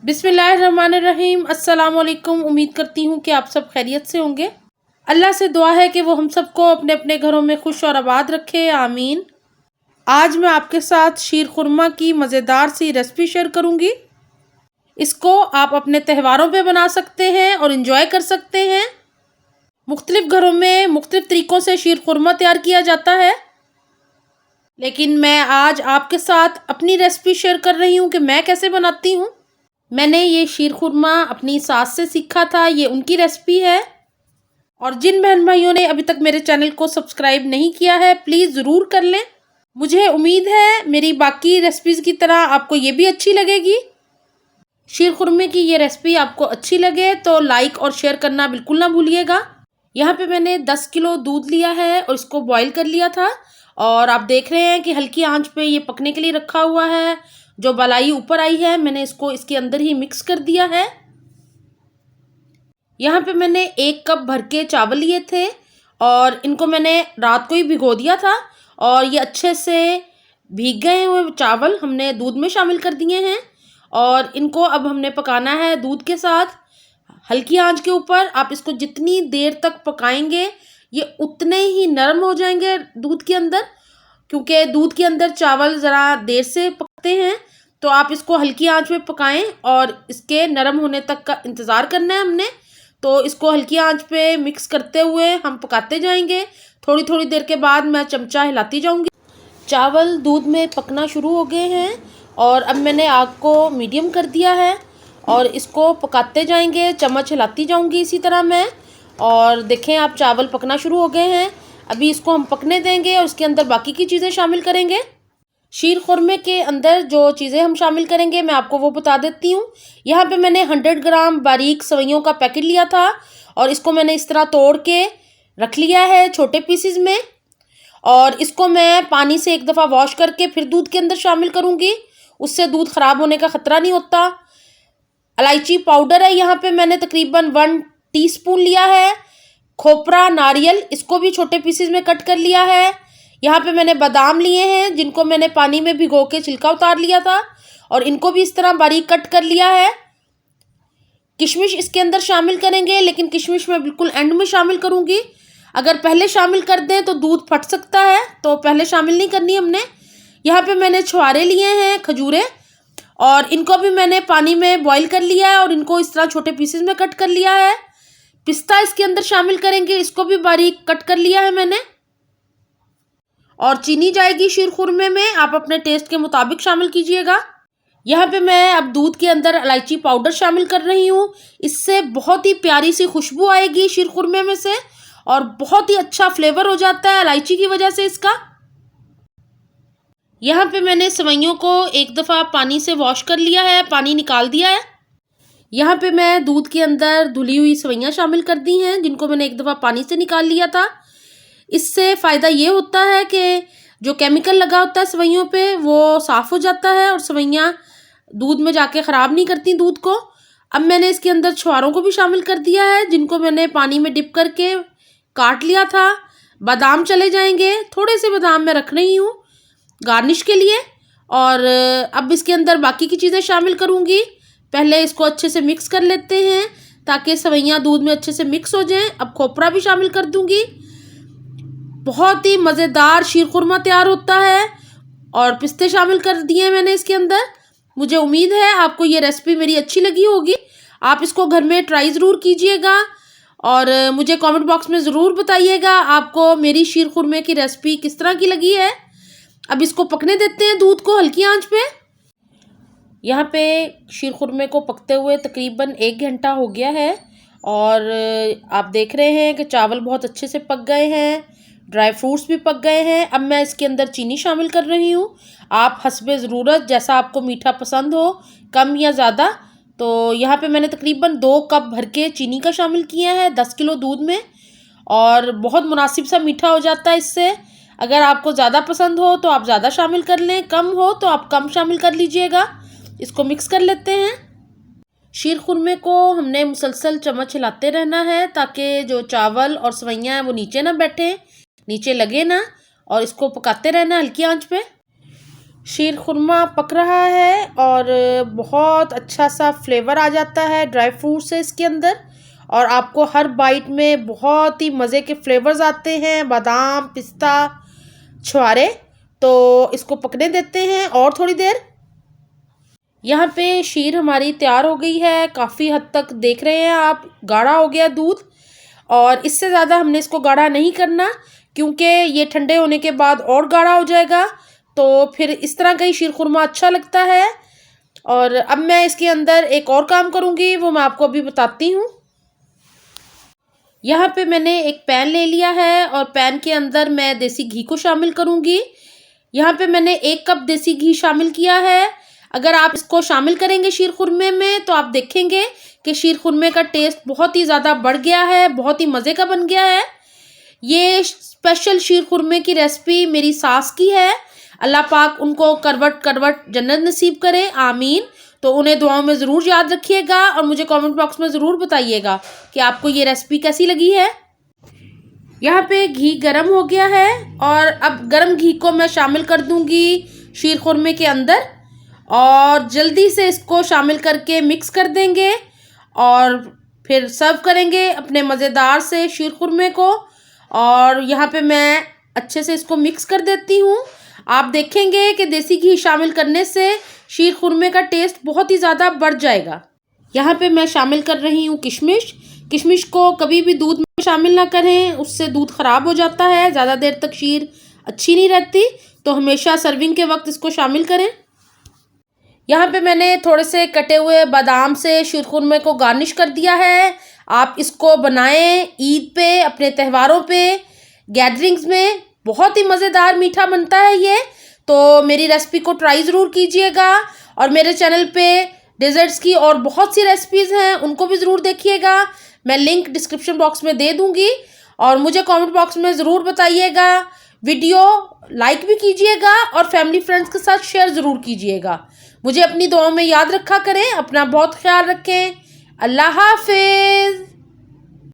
बिस्मिल्लाहिर्रहमानिर्रहीम। अस्सलाम वालेकुम। उम्मीद करती हूँ कि आप सब खैरियत से होंगे। अल्लाह से दुआ है कि वो हम सबको अपने अपने घरों में खुश और आबाद रखे, आमीन। आज मैं आपके साथ शीर खुरमा की मज़ेदार सी रेसिपी शेयर करूँगी। इसको आप अपने त्योहारों पे बना सकते हैं और इन्जॉय कर सकते हैं। मुख्तलिफ़ घरों में मुख्तलिफ़ तरीक़ों से शीर खुरमा तैयार किया जाता है, लेकिन मैं आज आपके साथ अपनी रेसिपी शेयर कर रही हूँ कि मैं कैसे बनाती हूँ। मैंने ये शीर खुरमा अपनी सास से सीखा था, ये उनकी रेसिपी है। और जिन बहन भाइयों ने अभी तक मेरे चैनल को सब्सक्राइब नहीं किया है, प्लीज़ ज़रूर कर लें। मुझे उम्मीद है मेरी बाकी रेसिपीज़ की तरह आपको ये भी अच्छी लगेगी। शीर खुरमे की ये रेसिपी आपको अच्छी लगे तो लाइक और शेयर करना बिल्कुल ना भूलिएगा। यहाँ पे मैंने 10 किलो दूध लिया है और इसको बॉईल कर लिया था, और आप देख रहे हैं कि हल्की आंच पे ये पकने के लिए रखा हुआ है। जो मलाई ऊपर आई है मैंने इसको इसके अंदर ही मिक्स कर दिया है। यहाँ पे मैंने 1 कप भर के चावल लिए थे और इनको मैंने रात को ही भिगो दिया था, और ये अच्छे से भीग गए हुए चावल हमने दूध में शामिल कर दिए हैं। और इनको अब हमने पकाना है दूध के साथ हल्की आंच के ऊपर। आप इसको जितनी देर तक पकाएंगे ये उतने ही नरम हो जाएंगे दूध के अंदर, क्योंकि दूध के अंदर चावल ज़रा देर से पकते हैं। तो आप इसको हल्की आंच में पकाएं और इसके नरम होने तक का इंतज़ार करना है हमने। तो इसको हल्की आंच पे मिक्स करते हुए हम पकाते जाएंगे। थोड़ी थोड़ी देर के बाद मैं चमचा हिलाती जाऊंगी। चावल दूध में पकना शुरू हो गए हैं और अब मैंने आग को मीडियम कर दिया है और इसको पकाते जाएंगे, चम्मच हिलाती जाऊंगी इसी तरह मैं। और देखें आप चावल पकना शुरू हो गए हैं। अभी इसको हम पकने देंगे और इसके अंदर बाकी की चीज़ें शामिल करेंगे। शीर खुरमे के अंदर जो चीज़ें हम शामिल करेंगे मैं आपको वो बता देती हूँ। यहाँ पे मैंने 100 ग्राम बारीक सवइयों का पैकेट लिया था और इसको मैंने इस तरह तोड़ के रख लिया है छोटे पीसेस में। और इसको मैं पानी से एक दफ़ा वॉश करके फिर दूध के अंदर शामिल करूँगी, उससे दूध ख़राब होने का ख़तरा नहीं होता। इलायची पाउडर है यहाँ पे मैंने तकरीबन 1 टीस्पून लिया है। खोपरा नारियल, इसको भी छोटे पीसेस में कट कर लिया है। यहाँ पे मैंने बादाम लिए हैं जिनको मैंने पानी में भिगो के छिलका उतार लिया था और इनको भी इस तरह बारीक कट कर लिया है। किशमिश इसके अंदर शामिल करेंगे, लेकिन किशमिश मैं बिल्कुल एंड में शामिल करूँगी। अगर पहले शामिल कर दें तो दूध फट सकता है, तो पहले शामिल नहीं करनी हमने। यहाँ पे मैंने छुहारे लिए हैं, खजूरें, और इनको भी मैंने पानी में बॉईल कर लिया है और इनको इस तरह छोटे पीसेस में कट कर लिया है। पिस्ता इसके अंदर शामिल करेंगे, इसको भी बारीक कट कर लिया है मैंने। और चीनी जाएगी शीर खुरमे में, आप अपने टेस्ट के मुताबिक शामिल कीजिएगा। यहाँ पे मैं अब दूध के अंदर इलायची पाउडर शामिल कर रही हूँ। इससे बहुत ही प्यारी सी खुशबू आएगी शीर खुरमे में से और बहुत ही अच्छा फ्लेवर हो जाता है इलायची की वजह से इसका। यहाँ पे मैंने सेवइयों को एक दफ़ा पानी से वॉश कर लिया है, पानी निकाल दिया है। यहाँ पे मैं दूध के अंदर धुली हुई सेवइयाँ शामिल कर दी हैं जिनको मैंने एक दफ़ा पानी से निकाल लिया था। इससे फ़ायदा ये होता है कि जो केमिकल लगा होता है सेवइयों पे वो साफ़ हो जाता है और सेवइयाँ दूध में जाके ख़राब नहीं करती दूध को। अब मैंने इसके अंदर छुहारों को भी शामिल कर दिया है जिनको मैंने पानी में डिप करके काट लिया था। बादाम चले जाएंगे, थोड़े से बादाम मैं रख रही हूँ गार्निश के लिए। और अब इसके अंदर बाकी की चीज़ें शामिल करूँगी। पहले इसको अच्छे से मिक्स कर लेते हैं ताकि सेवइयाँ दूध में अच्छे से मिक्स हो जाएं। अब खोपरा भी शामिल कर दूँगी। बहुत ही मज़ेदार शीर खुरमा तैयार होता है। और पिस्ते शामिल कर दिए मैंने इसके अंदर। मुझे उम्मीद है आपको ये रेसिपी मेरी अच्छी लगी होगी। आप इसको घर में ट्राई ज़रूर कीजिएगा और मुझे कमेंट बॉक्स में ज़रूर बताइएगा आपको मेरी शीर खुरमे की रेसिपी किस तरह की लगी है। अब इसको पकने देते हैं दूध को हल्की आंच पे। यहाँ पे शीर खुरमे को पकते हुए तकरीबन 1 घंटा हो गया है और आप देख रहे हैं कि चावल बहुत अच्छे से पक गए हैं, ड्राई फ्रूट्स भी पक गए हैं। अब मैं इसके अंदर चीनी शामिल कर रही हूँ। आप हस्बे ज़रूरत जैसा आपको मीठा पसंद हो, कम या ज़्यादा। तो यहाँ पे मैंने तकरीबन 2 कप भर के चीनी का शामिल किया है 10 किलो दूध में, और बहुत मुनासिब सा मीठा हो जाता है इससे। अगर आपको ज़्यादा पसंद हो तो आप ज़्यादा शामिल कर लें, कम हो तो आप कम शामिल कर लीजिएगा। इसको मिक्स कर लेते हैं। शीर खुरमे को हमने मुसलसल चम्मच हिलाते रहना है ताकि जो चावल और सेवइयाँ हैं वो नीचे ना बैठे, नीचे लगे ना, और इसको पकाते रहना हल्की आंच पे। शीर खुरमा पक रहा है और बहुत अच्छा सा फ्लेवर आ जाता है ड्राई फ्रूट से इसके अंदर, और आपको हर बाइट में बहुत ही मज़े के फ्लेवर्स आते हैं, बादाम, पिस्ता, छुहारे। तो इसको पकने देते हैं और थोड़ी देर। यहाँ पे शीर हमारी तैयार हो गई है, काफ़ी हद तक देख रहे हैं आप, गाढ़ा हो गया दूध। और इससे ज़्यादा हमने इसको गाढ़ा नहीं करना, क्योंकि ये ठंडे होने के बाद और गाढ़ा हो जाएगा, तो फिर इस तरह का ही शीर खुरमा अच्छा लगता है। और अब मैं इसके अंदर एक और काम करूँगी, वो मैं आपको अभी बताती हूँ। यहाँ पे मैंने एक पैन ले लिया है और पैन के अंदर मैं देसी घी को शामिल करूँगी। यहाँ पे मैंने 1 कप देसी घी शामिल किया है। अगर आप इसको शामिल करेंगे शीर खुरमे में तो आप देखेंगे कि शीर खुरमे का टेस्ट बहुत ही ज़्यादा बढ़ गया है, बहुत ही मज़े का बन गया है। ये स्पेशल शीर खुरमे की रेसिपी मेरी सास की है। अल्लाह पाक उनको करवट करवट जन्नत नसीब करे, आमीन। तो उन्हें दुआओं में ज़रूर याद रखिएगा और मुझे कमेंट बॉक्स में ज़रूर बताइएगा कि आपको ये रेसिपी कैसी लगी है। यहाँ पे घी गरम हो गया है और अब गरम घी को मैं शामिल कर दूँगी शीर खुरमे के अंदर और जल्दी से इसको शामिल करके मिक्स कर देंगे और फिर सर्व करेंगे अपने मज़ेदार से शीर खुरमे को। और यहाँ पे मैं अच्छे से इसको मिक्स कर देती हूँ। आप देखेंगे कि देसी घी शामिल करने से शीर खुरमे का टेस्ट बहुत ही ज़्यादा बढ़ जाएगा। यहाँ पे मैं शामिल कर रही हूँ किशमिश। किशमिश को कभी भी दूध में शामिल ना करें, उससे दूध ख़राब हो जाता है, ज़्यादा देर तक शीर अच्छी नहीं रहती। तो हमेशा सर्विंग के वक्त इसको शामिल करें। यहाँ पे मैंने थोड़े से कटे हुए बादाम से शीर खुरमे को गार्निश कर दिया है। आप इसको बनाएं ईद पे, अपने त्योहारों पे, गैदरिंग्स में, बहुत ही मज़ेदार मीठा बनता है ये। तो मेरी रेसिपी को ट्राई ज़रूर कीजिएगा और मेरे चैनल पे डेजर्ट्स की और बहुत सी रेसिपीज़ हैं, उनको भी ज़रूर देखिएगा। मैं लिंक डिस्क्रिप्शन बॉक्स में दे दूँगी और मुझे कमेंट बॉक्स में ज़रूर बताइएगा। वीडियो लाइक भी कीजिएगा और फैमिली फ्रेंड्स के साथ शेयर ज़रूर कीजिएगा। मुझे अपनी दुआओं में याद रखा करें। अपना बहुत ख्याल रखें। अल्लाह हाफिज़।